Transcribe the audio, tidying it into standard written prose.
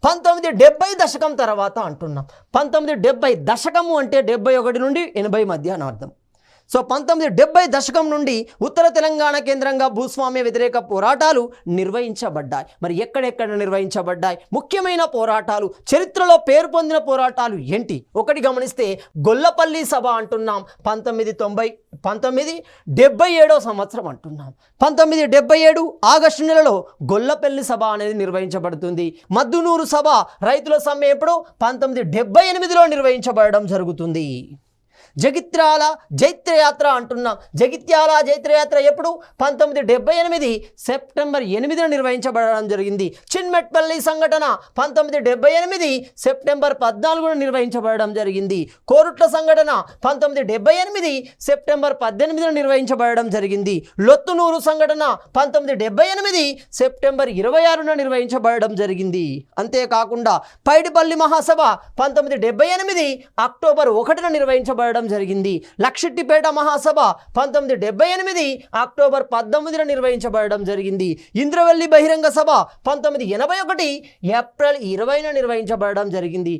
1970 దశకం తర్వాత అంటున్నాం. 1970 దశకము అంటే 71 నుండి 80 మధ్య అని అర్థం. సో 1970 దశకం నుండి ఉత్తర తెలంగాణ కేంద్రంగా భూస్వామ్య వ్యతిరేక పోరాటాలు నిర్వహించబడ్డాయి. మరి ఎక్కడెక్కడ నిర్వహించబడ్డాయి? ముఖ్యమైన పోరాటాలు, చరిత్రలో పేరు పొందిన పోరాటాలు ఏంటి? ఒకటి గమనిస్తే గొల్లపల్లి సభ అంటున్నాం 1977 సంవత్సరం అంటున్నాం. 1977 ఆగస్టు నెలలో గొల్లపల్లి సభ అనేది నిర్వహించబడుతుంది. మద్దునూరు సభ రైతుల సమ్మె ఎప్పుడు 1978లో నిర్వహించబడడం జరుగుతుంది. జగిత్యాల జైత్రయాత్ర అంటున్నాం. జగిత్యాల జైత్రయాత్ర ఎప్పుడు? 1978 సెప్టెంబర్ 8న నిర్వహించబడడం జరిగింది. చిన్మెట్పల్లి సంఘటన 1978 సెప్టెంబర్ 14న నిర్వహించబడడం జరిగింది. కోరుట్ల సంఘటన 1978 సెప్టెంబర్ 18న నిర్వహించబడడం జరిగింది. లొత్తునూరు సంఘటన 1978 సెప్టెంబర్ 26న నిర్వహించబడడం జరిగింది. అంతేకాకుండా పైడిపల్లి మహాసభ 1978 అక్టోబర్ 1న నిర్వహించబడడం జరిగింది. లక్షిట్టిపేట మహాసభ 1978 అక్టోబర్ 19న నిర్వహించబడడం జరిగింది. ఇంద్రవెల్లి బహిరంగ సభ 1981 ఏప్రిల్ 20న నిర్వహించబడడం జరిగింది.